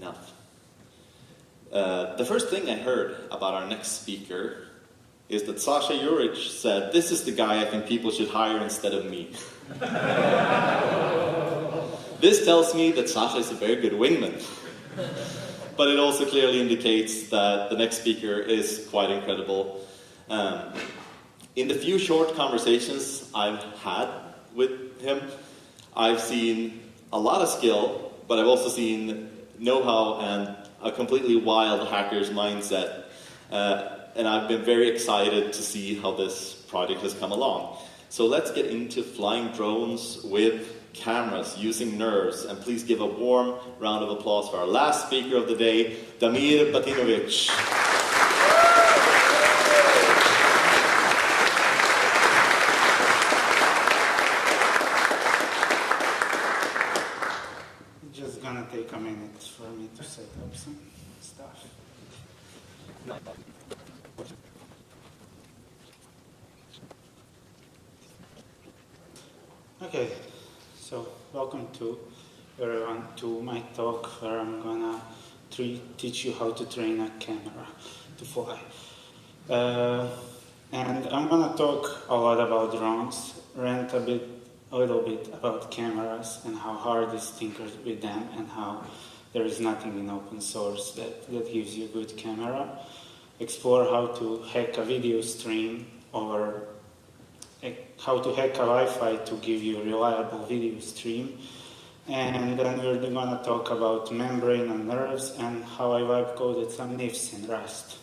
enough. The first thing I heard about our next speaker is that Sasha Juric said, "This is the guy I think people should hire instead of me." This tells me that Sasha is a very good wingman. But it also clearly indicates that the next speaker is quite incredible. In the few short conversations I've had with him, I've seen a lot of skill, but I've also seen know-how and a completely wild hacker's mindset. And I've been very excited to see how this project has come along. So let's get into flying drones with cameras using nerves. And please give a warm round of applause for our last speaker of the day, Damir Batinović. Just gonna take a minute for me to set up some stuff. Okay, so welcome to everyone to my talk where I'm gonna teach you how to train a camera to fly. And I'm gonna talk a lot about drones, rant a little bit about cameras and how hard it is to tinker with them and how there is nothing in open source that gives you a good camera. Explore how to hack a video stream or how to hack a Wi-Fi to give you a reliable video stream. And then we're going to talk about membrane and nerves and how I vibe coded some nifs in Rust.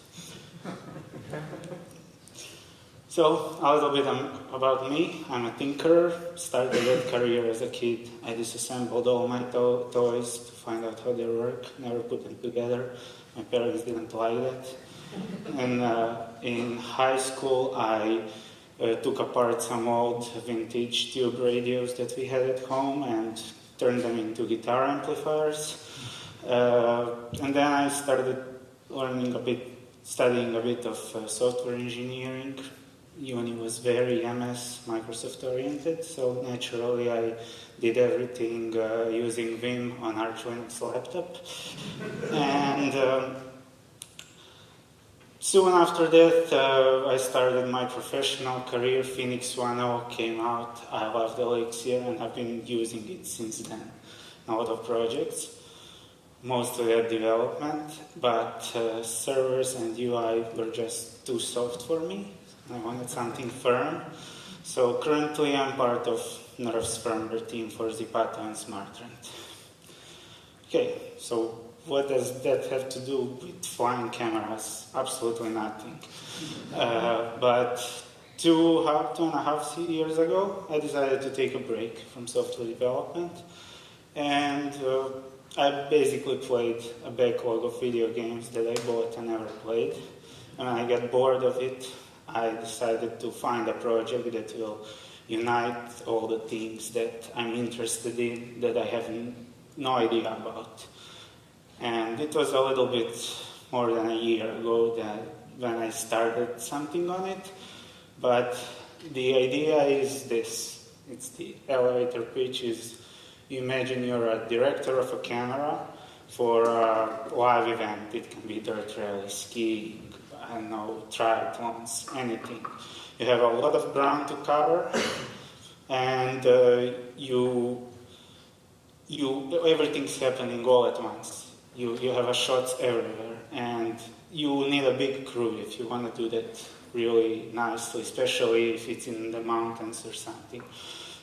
So, a little bit about me. I'm a tinkerer, started that career as a kid. I disassembled all my toys to find out how they work, never put them together. My parents didn't like that. And in high school, I took apart some old vintage tube radios that we had at home and turned them into guitar amplifiers. And then I started studying a bit of software engineering. Uni was very MS, Microsoft oriented, so naturally I did everything using Vim on Arch Linux laptop. And soon after that, I started my professional career. Phoenix 1.0 came out. I loved Elixir and have been using it since then. A lot of projects, mostly web development, but servers and UI were just too soft for me. I wanted something firm. So currently I'm part of Nerves firmware team for Zipato and SmartRent. Okay, so what does that have to do with flying cameras? Absolutely nothing. But two and a half years ago, I decided to take a break from software development. And I basically played a backlog of video games that I bought and never played. And when I got bored of it, I decided to find a project that will unite all the things that I'm interested in that I have no idea about. And it was a little bit more than a year ago when I started something on it. But the idea is this. It's the elevator pitch is, you imagine you're a director of a camera for a live event. It can be dirt rally, skiing, I don't know, triathlons, anything. You have a lot of ground to cover, and everything's happening all at once. You have shots everywhere, and you need a big crew if you want to do that really nicely, especially if it's in the mountains or something.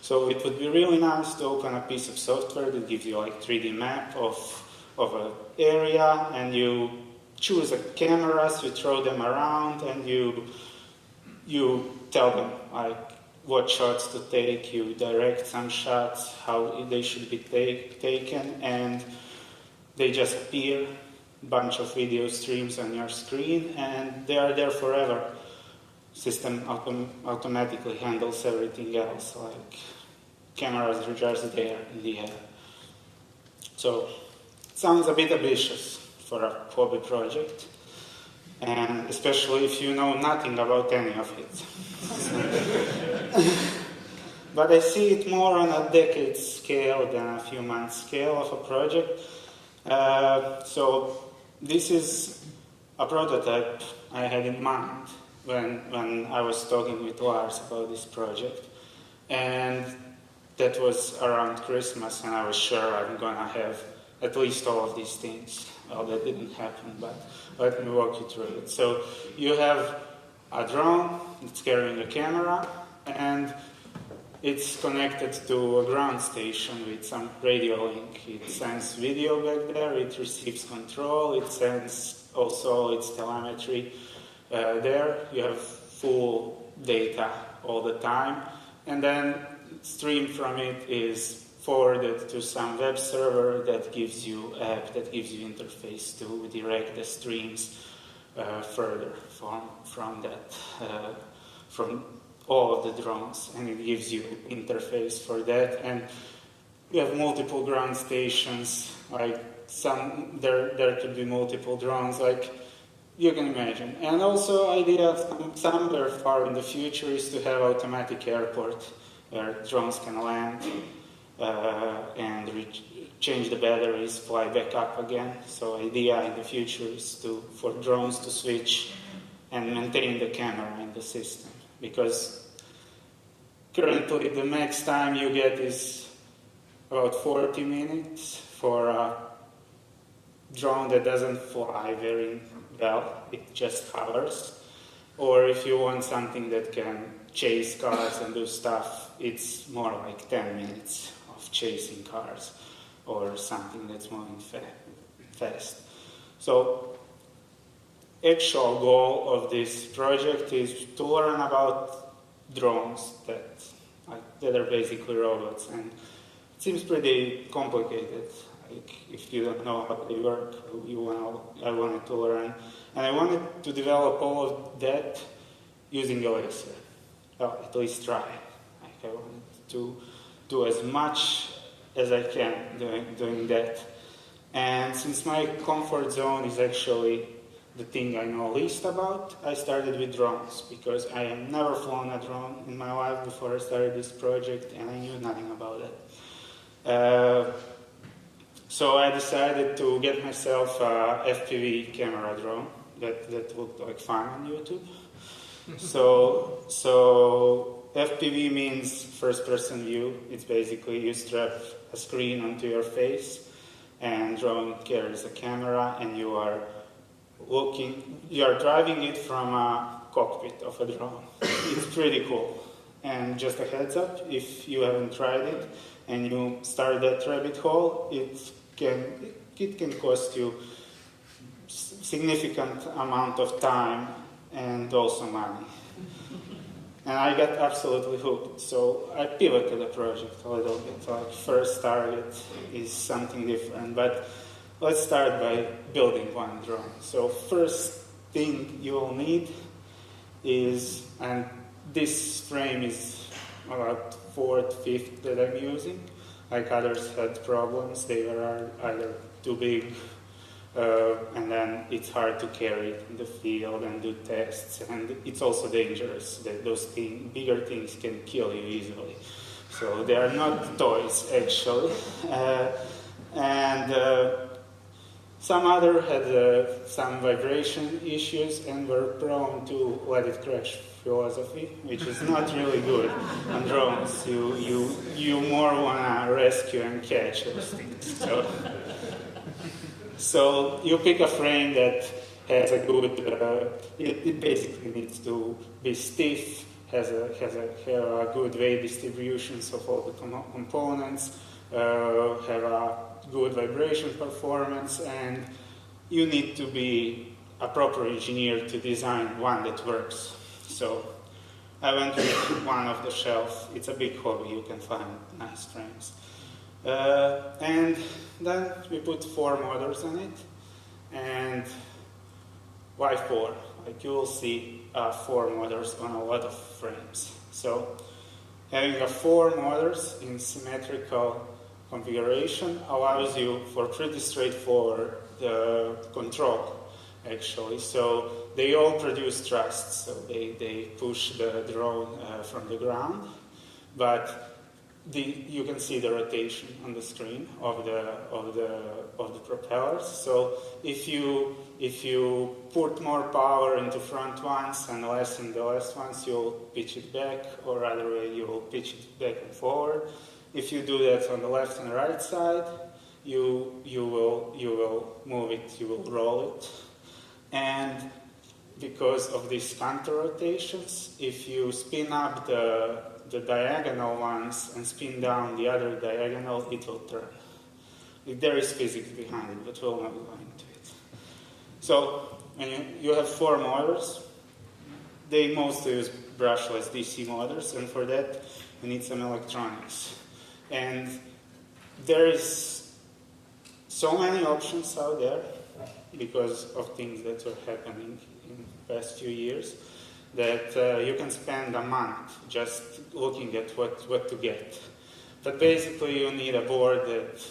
So it would be really nice to open a piece of software that gives you like 3D map of an area, and you choose cameras, you throw them around, and you tell them like what shots to take, you direct some shots, how they should be taken, and they just appear, bunch of video streams on your screen, and they are there forever. System automatically handles everything else, like cameras are just there in the air. So, it sounds a bit ambitious for a hobby project, and especially if you know nothing about any of it. But I see it more on a decade scale than a few months scale of a project, So this is a prototype I had in mind when I was talking with Lars about this project. And that was around Christmas, and I was sure I'm gonna have at least all of these things. Well, that didn't happen, but let me walk you through it. So you have a drone that's carrying a camera, and it's connected to a ground station with some radio link. It sends video back there, it receives control, it sends also its telemetry there. You have full data all the time, and then stream from it is forwarded to some web server that gives you app, that gives you interface to direct the streams further from all of the drones, and it gives you interface for that. And you have multiple ground stations, like there could be multiple drones, like you can imagine. And also idea somewhere far in the future is to have automatic airport where drones can land and change the batteries, fly back up again. So idea in the future is for drones to switch and maintain the camera in the system. Because currently the max time you get is about 40 minutes for a drone that doesn't fly very well, it just hovers. Or if you want something that can chase cars and do stuff, it's more like 10 minutes of chasing cars or something that's moving fast. So actual goal of this project is to learn about drones that are basically robots, and it seems pretty complicated. Like, if you don't know how they work, I wanted to learn, and I wanted to develop all of that using Elixir. Well, at least try. Like, I wanted to do as much as I can doing that. And since my comfort zone is actually the thing I know least about, I started with drones, because I have never flown a drone in my life before I started this project, and I knew nothing about it. So I decided to get myself a FPV camera drone that looked like fun on YouTube. So FPV means first-person view. It's basically you strap a screen onto your face, and drone carries a camera, and you are driving it from a cockpit of a drone. It's pretty cool. And just a heads up, if you haven't tried it and you start that rabbit hole, it can cost you significant amount of time and also money. And I got absolutely hooked, so I pivoted the project a little bit. Like, first target is something different, but let's start by building one drone. So first thing you will need is, and this frame is about 4th, 5th that I'm using. Like, others had problems, they were either too big, and then it's hard to carry it in the field and do tests, and it's also dangerous. Those bigger things can kill you easily. So they are not toys, actually. Some other had some vibration issues and were prone to let it crash philosophy, which is not really good on drones. You more want to rescue and catch those things. So you pick a frame that has a good, it basically needs to be stiff, have a good weight distributions of all the components, have a good vibration performance, and you need to be a proper engineer to design one that works. So I went with one off the shelf. It's a big hobby, you can find nice frames. And then we put 4 motors on it, and why 4? Like, you will see 4 motors on a lot of frames. So having 4 motors in symmetrical configuration allows you for pretty straightforward control, actually. So they all produce thrust, so they push the drone from the ground, but you can see the rotation on the screen of the propellers. So if you put more power into front ones and less in the last ones, you'll pitch it back, or other way, you'll pitch it back and forward. If you do that on the left and right side, you will move it, you will roll it. And because of these counter rotations, if you spin up the diagonal ones and spin down the other diagonal, it will turn. There is physics behind it, but we'll not go into it. So, you have 4 motors. They mostly use brushless DC motors, and for that you need some electronics. And there is so many options out there because of things that were happening in the past few years, that you can spend a month just looking at what to get. But basically you need a board that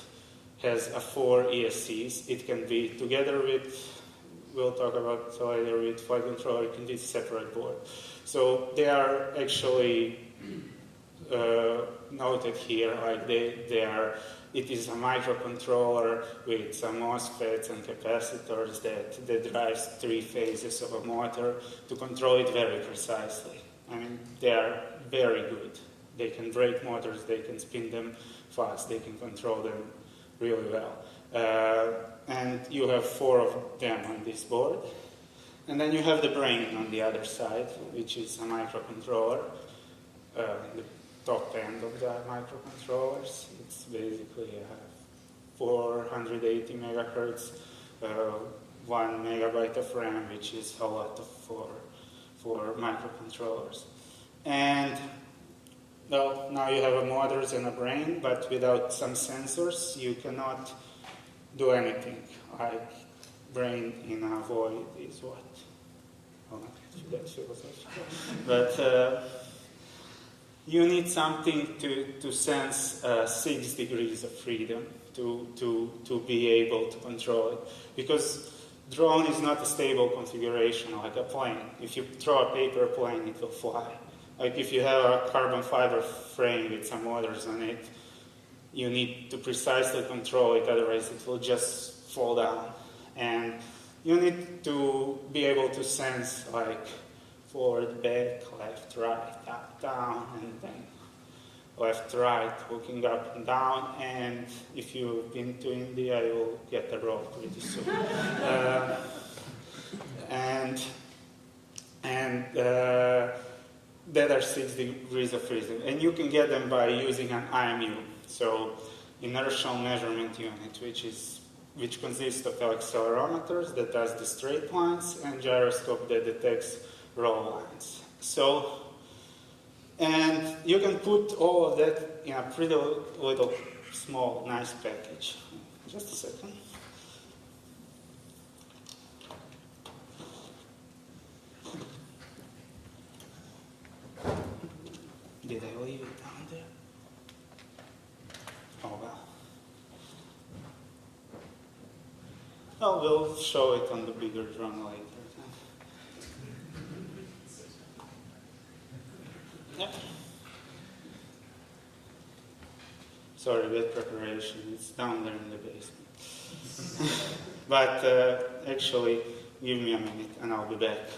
has 4 ESCs. It can be together with, we'll talk about later, with flight controller. It can be a separate board. So they are actually noted here, like it is a microcontroller with some MOSFETs and capacitors that drives 3 phases of a motor to control it very precisely. I mean, they are very good. They can brake motors, they can spin them fast, they can control them really well. And you have 4 of them on this board. And then you have the brain on the other side, which is a microcontroller. The top end of the microcontrollers. It's basically 480 megahertz, 1 megabyte of RAM, which is a lot for microcontrollers. And well, now you have a motors and a brain, but without some sensors, you cannot do anything. Like brain in a void is what? Well, that's philosophical. But you need something to sense 6 degrees of freedom to be able to control it. Because drone is not a stable configuration like a plane. If you throw a paper plane, it will fly. Like if you have a carbon fiber frame with some motors on it, you need to precisely control it, otherwise it will just fall down. And you need to be able to sense like forward, back, left, right, up, down, and then left, right, looking up and down. And if you've been to India, you'll get the road pretty soon. That are 6 degrees of freedom. And you can get them by using an IMU, so inertial measurement unit, which consists of accelerometers that does the straight lines and gyroscope that detects roll lines. So, and you can put all of that in a pretty little, small, nice package. Just a second. Did I leave it down there? Oh well. Well, we'll show it on the bigger drone later. Yep. Sorry, bad preparation. It's down there in the basement. But actually, give me a minute and I'll be back.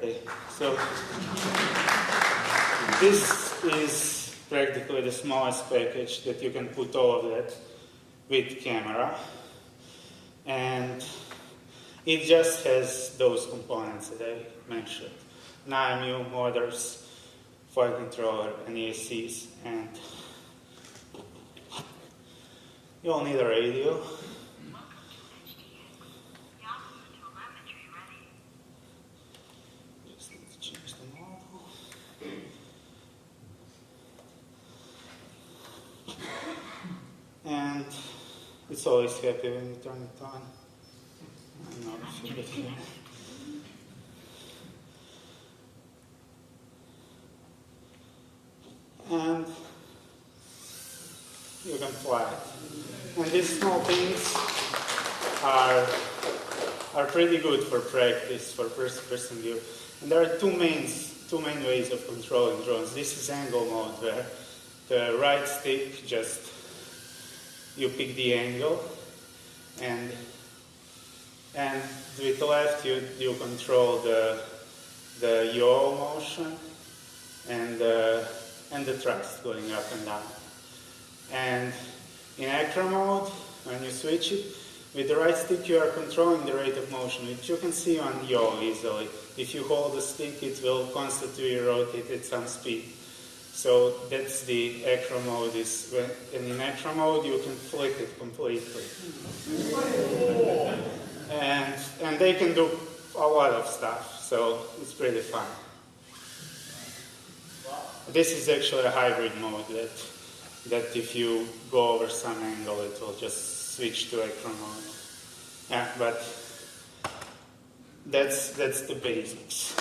Okay, so this is practically the smallest package that you can put all of that with camera. And It just has those components that I mentioned. IMU, motors, flight controller, and ESCs, and you'll need a radio. Just need to change the model. And it's always happy when you turn it on. I don't know if you get here. And you can fly it. And these small things are pretty good for practice, for first-person view. And there are two main ways of controlling drones. This is angle mode, where the right stick you pick the angle, and with the left you control the yaw motion and the thrust going up and down. And in acro mode, when you switch it, with the right stick you are controlling the rate of motion, which you can see on yaw easily. If you hold the stick, it will constantly rotate at some speed. So that's the acro mode. And in acro mode you can flick it completely. And they can do a lot of stuff, so it's pretty fun. This is actually a hybrid mode that if you go over some angle, it will just switch to acro mode. Yeah, but that's the basics.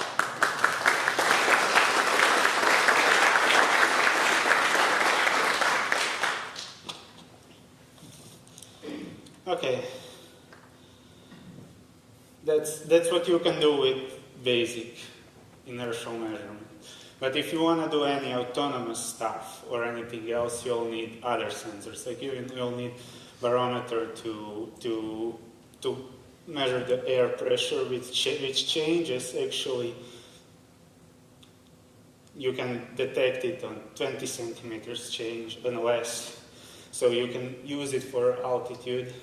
Okay, that's what you can do with basic inertial measurement. But if you want to do any autonomous stuff or anything else, you'll need other sensors. Like you'll need barometer to measure the air pressure, which changes actually. You can detect it on 20 centimeters change and less. So you can use it for altitude.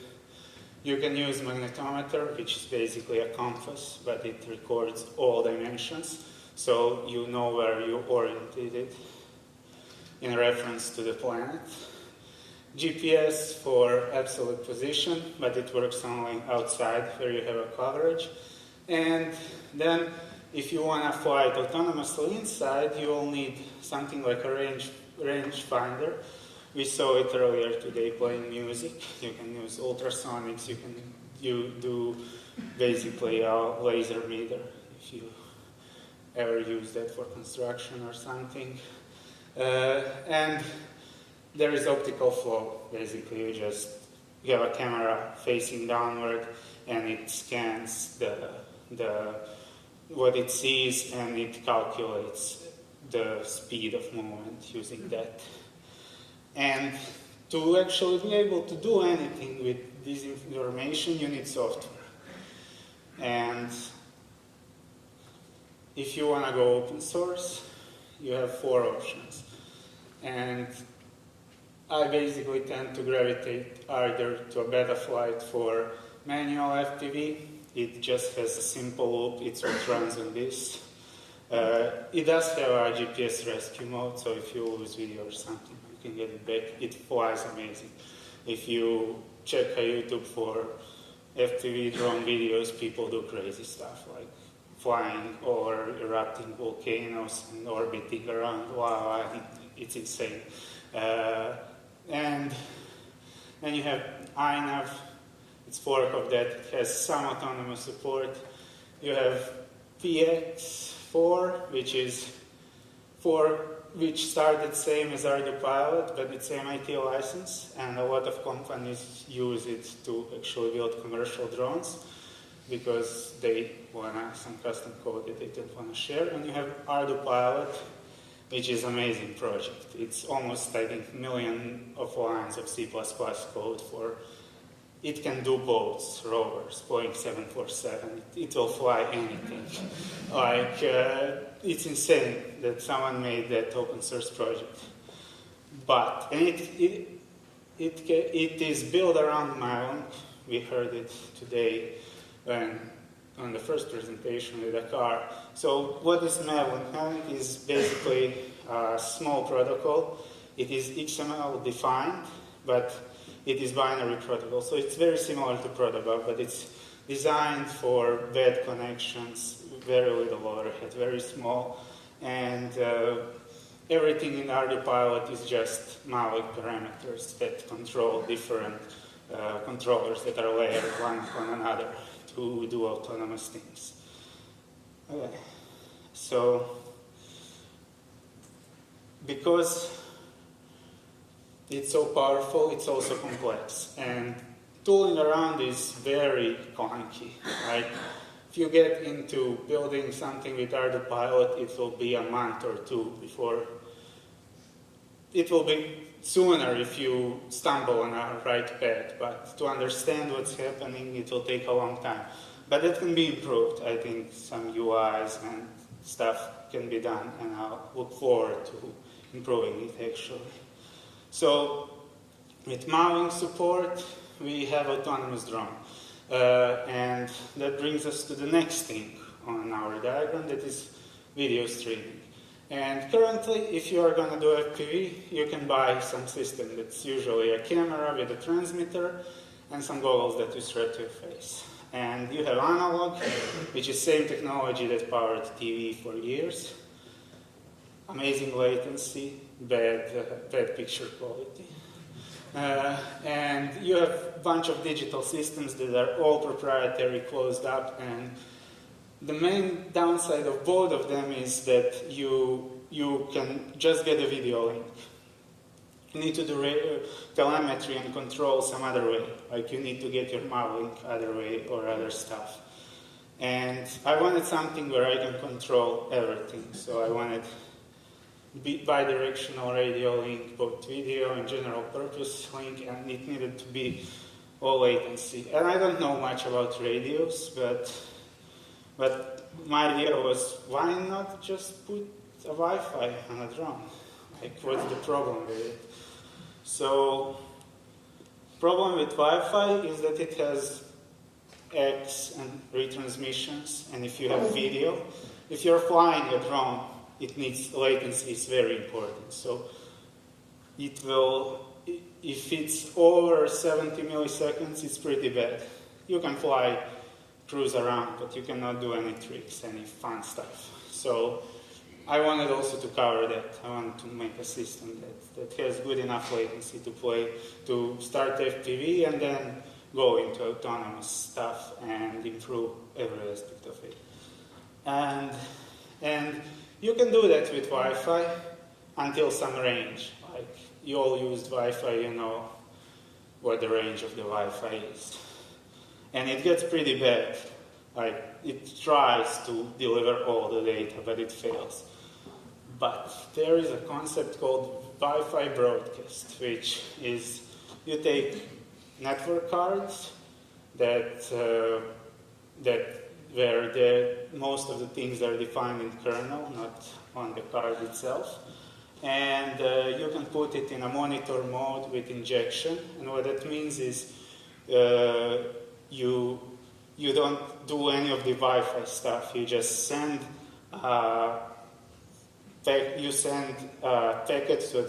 You can use magnetometer, which is basically a compass, but it records all dimensions. So you know where you oriented it in reference to the planet. GPS for absolute position, but it works only outside where you have a coverage. And then if you want to fly it autonomously inside, you will need something like a range finder. We saw it earlier today playing music. You can use ultrasonics. You do basically a laser meter if you ever use that for construction or something. And there is optical flow. Basically, you have a camera facing downward, and it scans what it sees, and it calculates the speed of movement using that. And to actually be able to do anything with this information, you need software. And if you want to go open source, you have 4 options. And I basically tend to gravitate either to a Betaflight for manual FPV. It just has a simple loop. It's what runs on this. It does have a GPS rescue mode, so if you lose video or something, you can get it back. It flies amazing. If you check a YouTube for FPV drone videos, people do crazy stuff like flying or erupting volcanoes and orbiting around. Wow, it's insane. And then you have iNav. It's fork of that. It has some autonomous support. You have PX4, which started same as ArduPilot, but it's MIT license, and a lot of companies use it to actually build commercial drones because they want some custom code that they don't want to share. And you have ArduPilot, which is an amazing project. It's almost, I think, 1 million of lines of C++ code for. It can do boats, rovers, Boeing 747. It will fly anything. It's insane that someone made that open source project. But it is built around Maven. We heard it today when on the first presentation with a car. So what is Mavlink? Mavlink is basically a small protocol. It is XML defined, but it is binary protocol. So it's very similar to protobuf, but it's designed for bad connections, very little overhead, very small, and everything in RDPilot is just Mavlink parameters that control different controllers that are layered one on another to do autonomous things. Okay. So, because it's so powerful, it's also complex, and tooling around is very clunky, right? If you get into building something with RDPilot, it will be a month or two before. It will be sooner if you stumble on a right path, but to understand what's happening, it will take a long time. But it can be improved. I think some UIs and stuff can be done, and I'll look forward to improving it actually. So, with Mavlink support, we have autonomous drone. And that brings us to the next thing on our diagram, that is video streaming. And currently, if you are going to do FPV, you can buy some system that's usually a camera with a transmitter and some goggles that you strap to your face. And you have analog, which is same technology that powered TV for years. Amazing latency, bad picture quality. And you have a bunch of digital systems that are all proprietary, closed up, and the main downside of both of them is that you can just get a video link. You need to do telemetry and control some other way, like you need to get your Mavlink other way or other stuff. And I wanted something where I can control everything, so I wanted bi-directional radio link, both video and general purpose link, and it needed to be low latency. And I don't know much about radios, but my idea was, why not just put a Wi-Fi on a drone? Like, what's the problem with it? So, problem with Wi-Fi is that it has X and retransmissions, and if you have video, if you're flying a drone, it needs latency, it's very important. So it will, if it's over 70 milliseconds, it's pretty bad. You can fly, cruise around, but you cannot do any tricks, any fun stuff. So I wanted also to cover that. I wanted to make a system that has good enough latency to start FPV and then go into autonomous stuff and improve every aspect of it. And you can do that with Wi-Fi until some range. Like, you all used Wi-Fi, you know what the range of the Wi-Fi is. And it gets pretty bad. Like, it tries to deliver all the data, but it fails. But there is a concept called Wi-Fi broadcast, which is you take network cards where most of the things are defined in kernel, not on the card itself. And you can put it in a monitor mode with injection. And what that means is you don't do any of the Wi-Fi stuff. You just send packets to a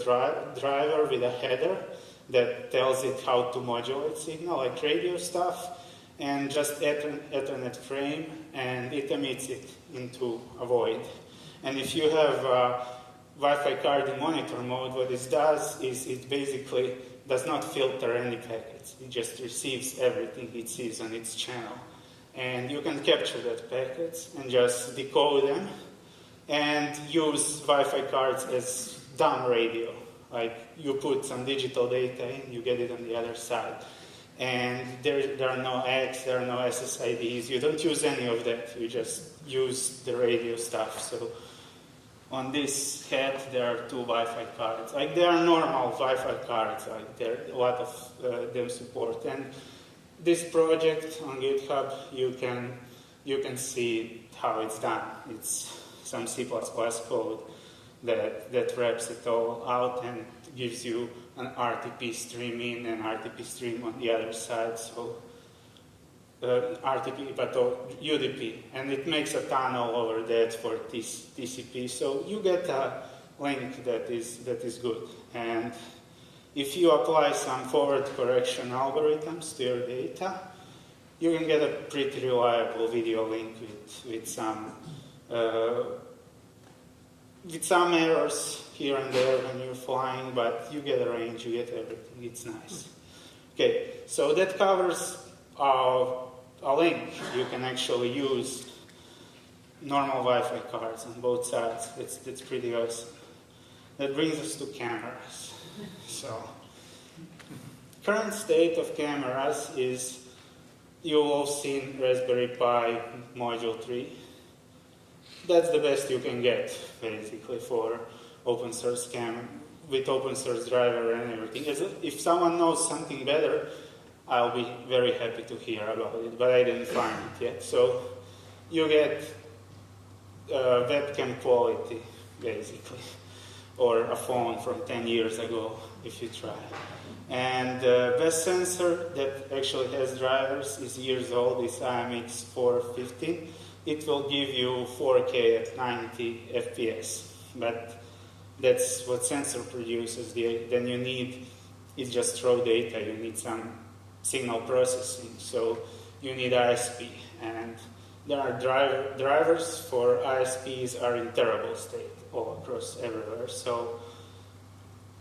driver with a header that tells it how to modulate signal, like radio stuff, and just Ethernet frame, and it emits it into a void. And if you have a Wi-Fi card in monitor mode, what it does is it basically does not filter any packets. It just receives everything it sees on its channel. And you can capture that packets and just decode them and use Wi-Fi cards as dumb radio. Like, you put some digital data in, you get it on the other side. And there are no X, there are no SSIDs, you don't use any of that, you just use the radio stuff. So on this head there are two Wi-Fi cards. Like, they are normal Wi-Fi cards, like there are a lot of them support. And this project on GitHub, you can see how it's done. It's some C++ code that wraps it all out and gives you an RTP stream in and RTP stream on the other side. So RTP, but UDP, and it makes a tunnel over that for TCP. So you get a link that is good. And if you apply some forward correction algorithms to your data, you can get a pretty reliable video link with some errors here and there when you're flying, but you get a range, you get everything. It's nice. Okay, so that covers a link. You can actually use normal Wi-Fi cards on both sides. That's pretty awesome. That brings us to cameras. So, current state of cameras is, you've all seen Raspberry Pi Module 3. That's the best you can get, basically, for open source camera, with open source driver and everything. If someone knows something better, I'll be very happy to hear about it, but I didn't find it yet. So you get webcam quality, basically, or a phone from 10 years ago, if you try. And the best sensor that actually has drivers is years old, is IMX415. It will give you 4K at 90 FPS, but that's what sensor produces. Then you need, it's just raw data, you need some signal processing, so you need ISP, and there are drivers for ISPs are in terrible state all across everywhere. So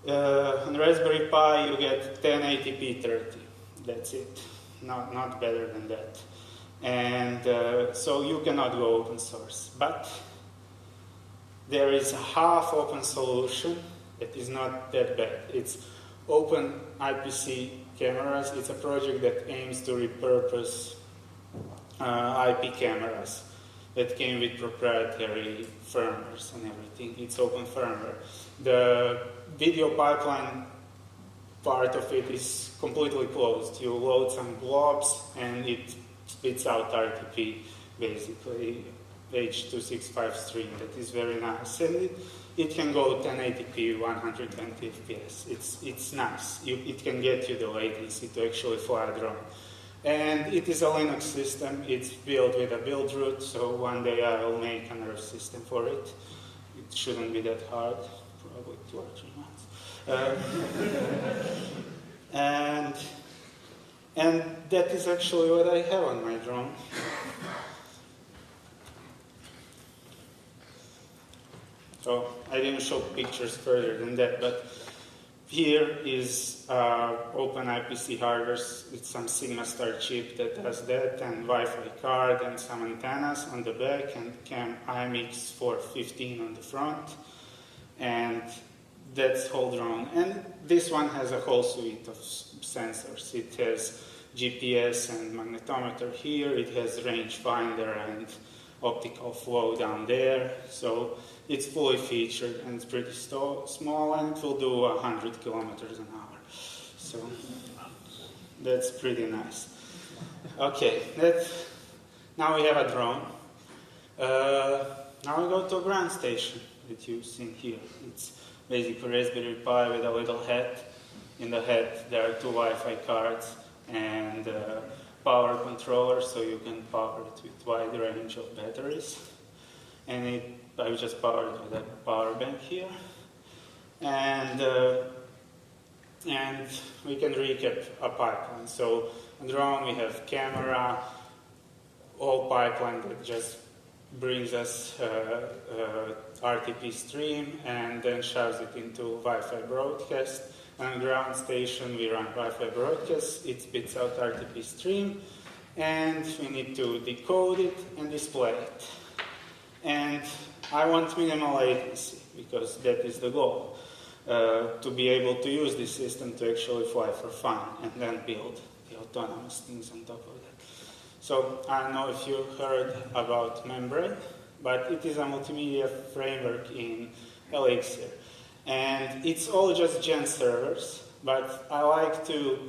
on Raspberry Pi you get 1080p 30, that's it, not better than that. And so you cannot go open source, but there is a half open solution that is not that bad. It's Open IPC cameras. It's a project that aims to repurpose IP cameras that came with proprietary firmwares and everything. It's open firmware. The video pipeline part of it is completely closed. You load some blobs and it spits out RTP, basically H.265 stream. That is very nice. And it can go 1080p, 120 FPS. It's nice. It can get you the latency to actually fly a drone. And it is a Linux system. It's built with a build root, so one day I will make a nerve system for it. It shouldn't be that hard, probably 2 or 3 months. And that is actually what I have on my drone. So I didn't show pictures further than that, but here is open IPC hardware with some Sigma Star chip that does that, and Wi-Fi card and some antennas on the back, and cam IMX415 on the front, and that's whole drone. And this one has a whole suite of sensors. It has GPS and magnetometer here. It has rangefinder and optical flow down there. So it's fully featured and it's pretty small, and it will do 100 kilometers an hour. So that's pretty nice. Okay, now we have a drone. Now we go to a ground station that you've seen here. It's basically Raspberry Pi with a little head. In the head there are 2 Wi-Fi cards and power controller, so you can power it with wide range of batteries. And I just powered it with a power bank here. And we can recap a pipeline. So on drone we have camera, all pipeline that just brings us RTP stream and then shoves it into Wi-Fi broadcast. On ground station we run Wi-Fi broadcast, it spits out RTP stream, and we need to decode it and display it. And I want minimal latency, because that is the goal, to be able to use this system to actually fly for fun and then build the autonomous things on top of that. So I don't know if you heard about Membrane, but it is a multimedia framework in Elixir. And it's all just Gen servers, but I like to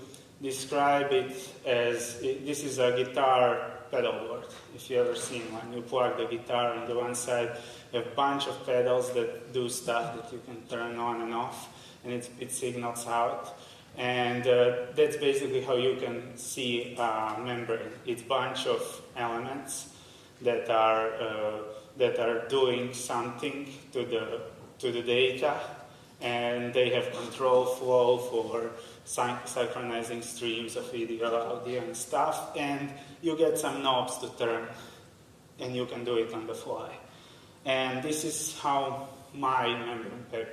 describe it as, this is a guitar pedal board. If you ever seen one, you plug the guitar on the one side, you have a bunch of pedals that do stuff that you can turn on and off, and it signals out. And that's basically how you can see a membrane. It's a bunch of elements that are doing something to the data, and they have control flow for synchronizing streams of video, audio, and stuff, and you get some knobs to turn, and you can do it on the fly. And this is how my membrane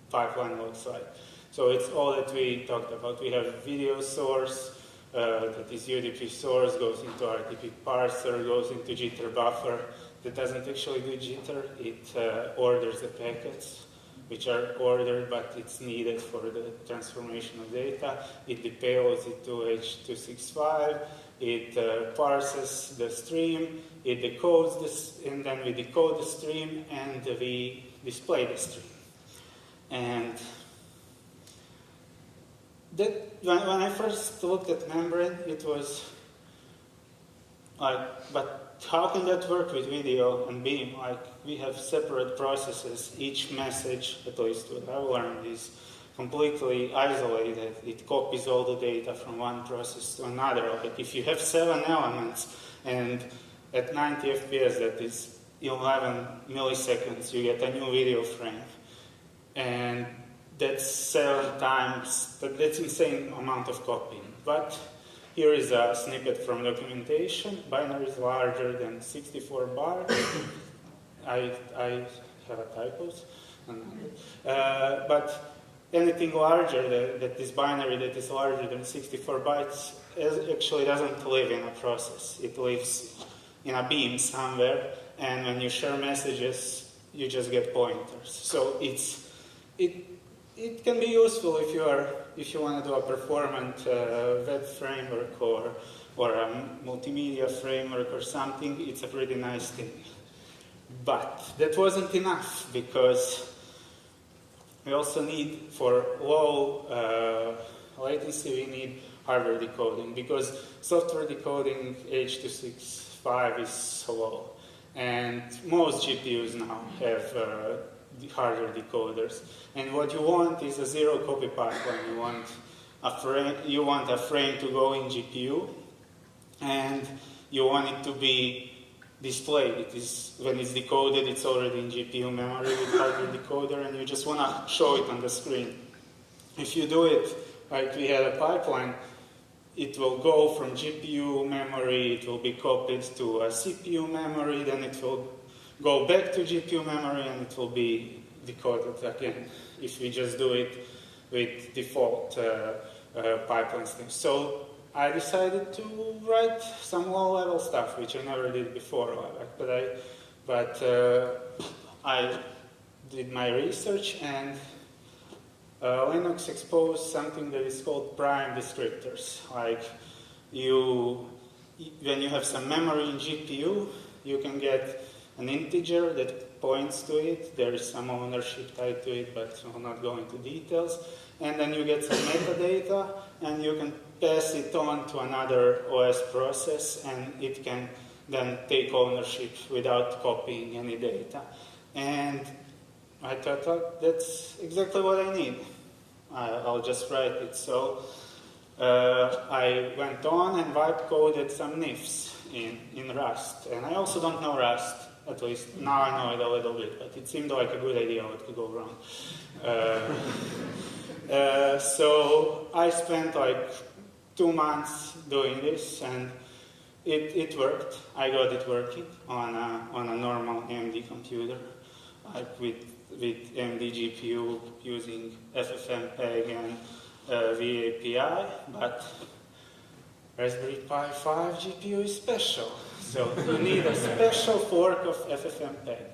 pipeline looks like. So it's all that we talked about. We have video source, that is UDP source, goes into RTP parser, goes into jitter buffer. That doesn't actually do jitter, it orders the packets, which are ordered, but it's needed for the transformation of data. It depayols it to H265, it parses the stream, it decodes this, and then we decode the stream, and we display the stream. And that, when I first looked at membrane, it was like, but how can that work with video and beam? Like, we have separate processes. Each message, at least what I've learned, is completely isolated. It copies all the data from one process to another. Like, if you have 7 elements, and at 90 FPS, that is 11 milliseconds, you get a new video frame. And that's 7 times, that's insane amount of copying. But here is a snippet from documentation. Binary is larger than 64 bar. I have a typos. But anything larger that is binary, that is larger than 64 bytes, actually doesn't live in a process. It lives in a beam somewhere, and when you share messages, you just get pointers. So it can be useful if you want to do a performant web framework or a multimedia framework or something. It's a pretty nice thing. But that wasn't enough, because we also need, for low latency, we need hardware decoding, because software decoding H265 is slow. And most GPUs now have the hardware decoders. And what you want is a zero copy pipeline. You want a frame to go in GPU, and you want it to be displayed. When it's decoded, it's already in GPU memory with hardware decoder, and you just want to show it on the screen. If you do it like we had a pipeline, it will go from GPU memory, it will be copied to a CPU memory, then it will go back to GPU memory, and it will be decoded again, if we just do it with default pipeline steps. So I decided to write some low-level stuff, which I never did before. But I did my research, and Linux exposed something that is called prime descriptors. Like, when you have some memory in GPU, you can get an integer that points to it. There is some ownership tied to it, but I'll not go into details. And then you get some metadata, and you can pass it on to another OS process, and it can then take ownership without copying any data. And I thought, that's exactly what I need. I'll just write it. So I went on and vibe coded some NIFs in Rust. And I also don't know Rust. At least now I know it a little bit, but it seemed like a good idea what could go wrong. So I spent like 2 months doing this, and it worked. I got it working on a normal AMD computer, like with AMD GPU using FFmpeg and VAPI, but Raspberry Pi 5 GPU is special. So you need a special fork of FFmpeg.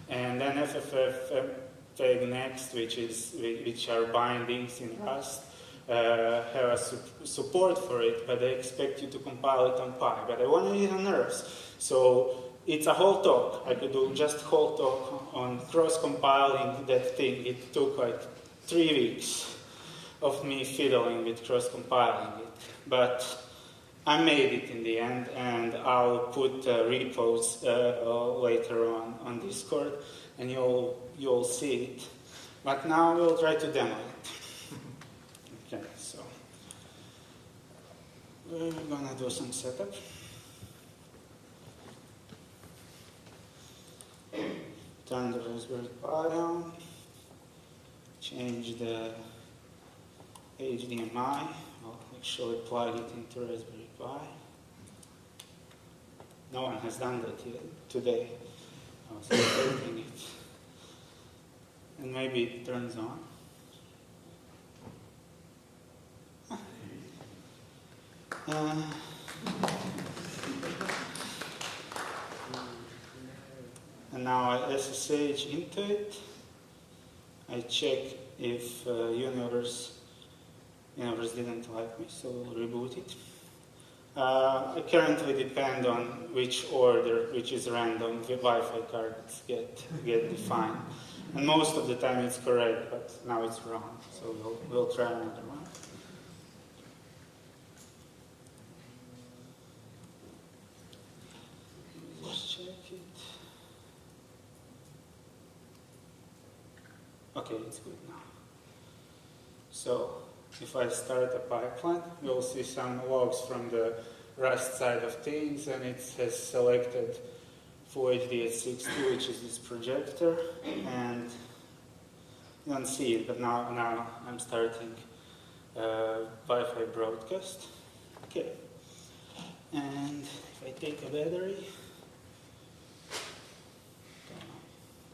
And then FFmpeg next, which are bindings in Rust, have a support for it, but they expect you to compile it on Pi. But I wanted it on Nerves. So it's a whole talk. I could do just whole talk on cross-compiling that thing. It took like 3 weeks of me fiddling with cross-compiling it. But I made it in the end, and I'll put repos later on Discord, and you'll see it. But now we'll try to demo it. Okay, so we're gonna do some setup. Turn the Raspberry Pi on. Change the HDMI. I'll actually plug it into Raspberry Pi. No one has done that yet today. I was expecting it. And maybe it turns on. And now I SSH into it. I check if Universe didn't like me, so we'll reboot it. I currently depend on which order, which is random, the Wi-Fi cards get defined. And most of the time it's correct, but now it's wrong, so we'll try another one. Just check it. Okay, it's good now. So, if I start a pipeline, you'll see some logs from the Rust side of things, and it has selected Full HD at 60, which is this projector, and you don't see it, but now I'm starting Wi-Fi broadcast. Okay, and if I take a battery,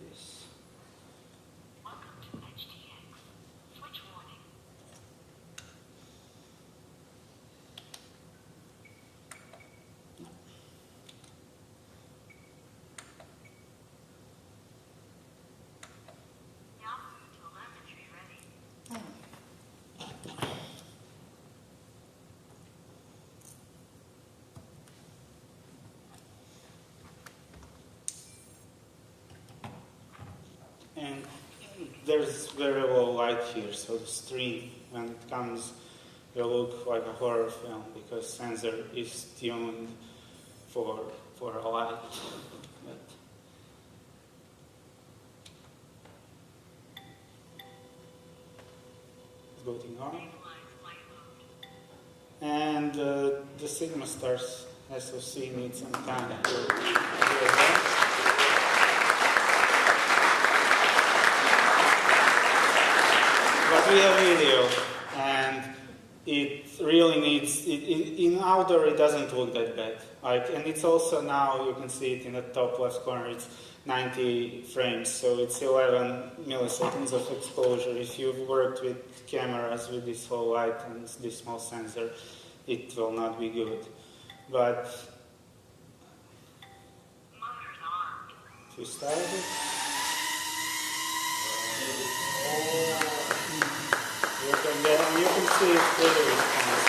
this. Welcome to HDX. Switch warning. Yahoo telemetry ready. And there's very low light here, so the stream, when it comes, will look like a horror film because sensor is tuned for a light. But it's going on. And the Sigma Stars SoC needs some time to do that. But we have video, and it really needs, in outdoor it doesn't look that bad. And it's also now, you can see it in the top left corner, it's 90 frames, so it's 11 milliseconds of exposure. If you've worked with cameras with this whole light and this small sensor, it will not be good. But if you start it, you can see it really responds.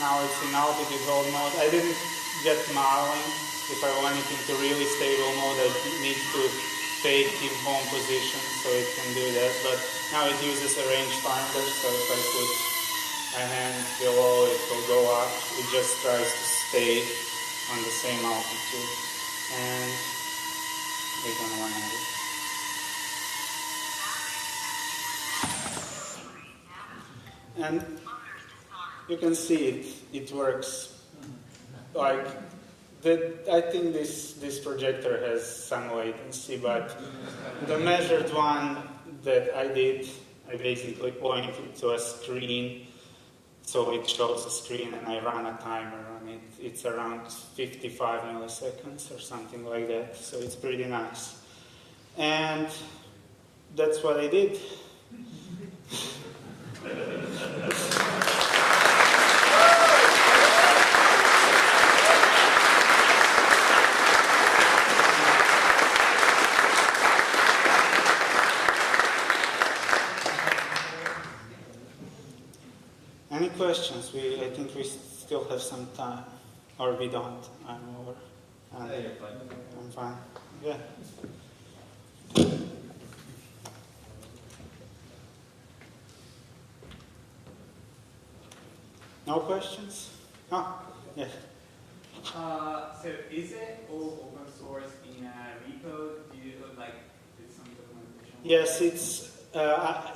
Now it's in altitude hold mode. I didn't get modeling. If I want it into really stable mode, I need to take in home position so it can do that. But now it uses a rangefinder, so if I put my hand below, it will go up. It just tries to stay on the same altitude. And we're gonna land it. And you can see it works. Like, I think this projector has some latency, but the measured one that I did, I basically pointed to a screen, so it shows a screen and I run a timer on it. It's around 55 milliseconds or something like that, so it's pretty nice. And that's what I did. Any questions? I think we still have some time. Or we don't. I'm over. I'm fine. Yeah. No questions? Oh, yes. So is it all open source in a repo? Do you did some documentation? Yes,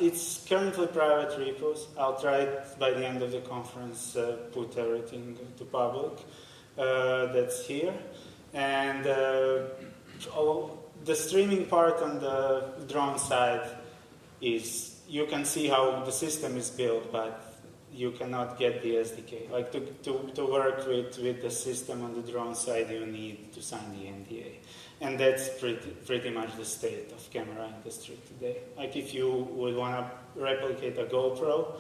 it's currently private repos. I'll try it by the end of the conference, put everything to public. That's here. And the streaming part on the drone side is, you can see how the system is built, but you cannot get the SDK. Like to work with the system on the drone side, you need to sign the NDA. And that's pretty much the state of camera industry today. Like if you would want to replicate a GoPro,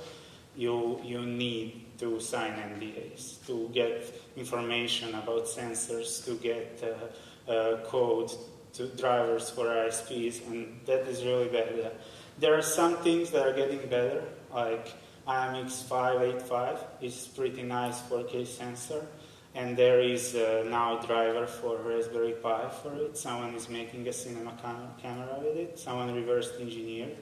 you need to sign NDAs to get information about sensors, to get code to drivers for ISPs, and that is really bad. There are some things that are getting better, like IMX 585 is pretty nice 4K sensor, and there is now a driver for Raspberry Pi for it. Someone is making a cinema camera with it. Someone reverse engineered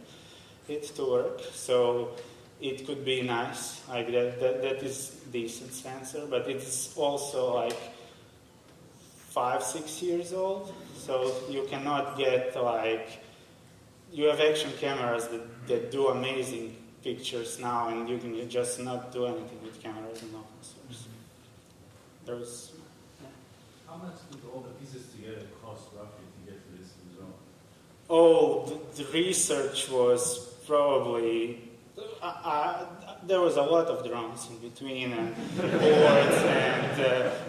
it to work, so it could be nice. Like that is decent sensor, but it's also like 5-6 years old, so you cannot get like, you have action cameras that do amazing pictures now, and you can just not do anything with cameras in open source. There's, yeah. How much did all the pieces together cost roughly to get to this result? Oh, the research was probably, there was a lot of drones in between, and boards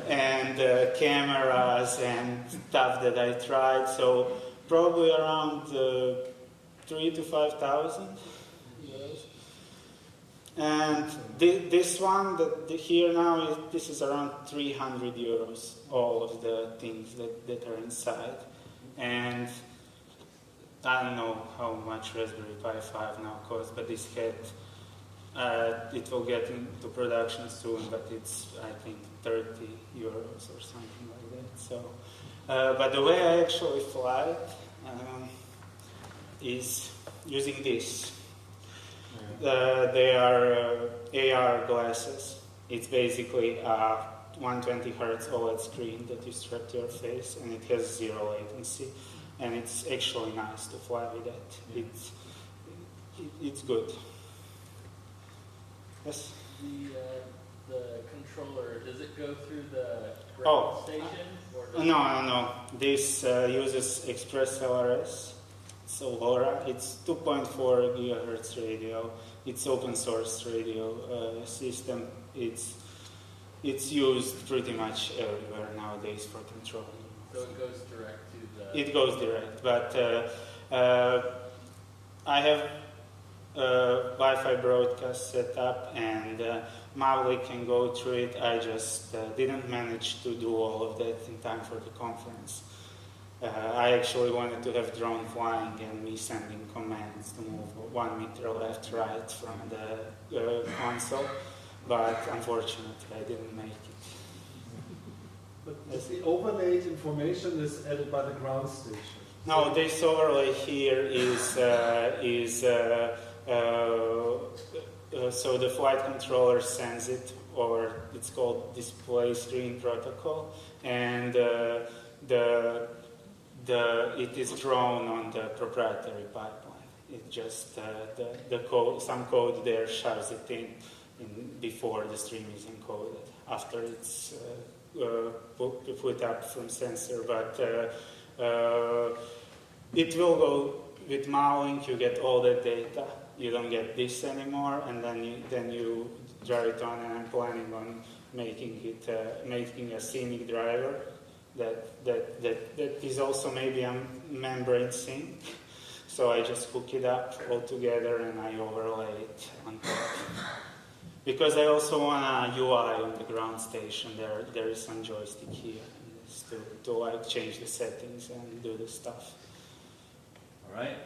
and cameras and stuff that I tried, so probably around 3,000 to 5,000 euros. And this one here now, this is around 300 euros, all of the things that are inside. And I don't know how much Raspberry Pi 5 now costs, but this head, it will get into production soon, but it's, I think, 30 euros or something like that. So, but the way I actually fly it is using this. They are AR glasses. It's basically a 120 Hz OLED screen that you strap to your face, and it has zero latency. And it's actually nice to fly with that. It's good. Yes? The controller, does it go through the ground station? Or does No. This uses Express LRS. So LoRa, it's 2.4 gigahertz radio. It's open source radio system. It's used pretty much everywhere nowadays for controlling. So it goes direct to the... It goes direct, but I have Wi-Fi broadcast set up, and Mavli can go through it. I just didn't manage to do all of that in time for the conference. I actually wanted to have drone flying and me sending commands to move 1 meter left, right from the console, but unfortunately I didn't make it. But the overlaid information is added by the ground station. No, this overlay here is so the flight controller sends it, or it's called display stream protocol, and it is drawn on the proprietary pipeline. It just the code, some code there shoves it in before the stream is encoded. After it's put up from sensor, but it will go with Mavlink. You get all the data. You don't get this anymore, and then you drive it on. And I'm planning on making a scenic driver that is also maybe a membrane sync. So I just hook it up all together and I overlay it on top. Because I also want a UI on the ground station. There is some joystick here to like change the settings and do the stuff. All right.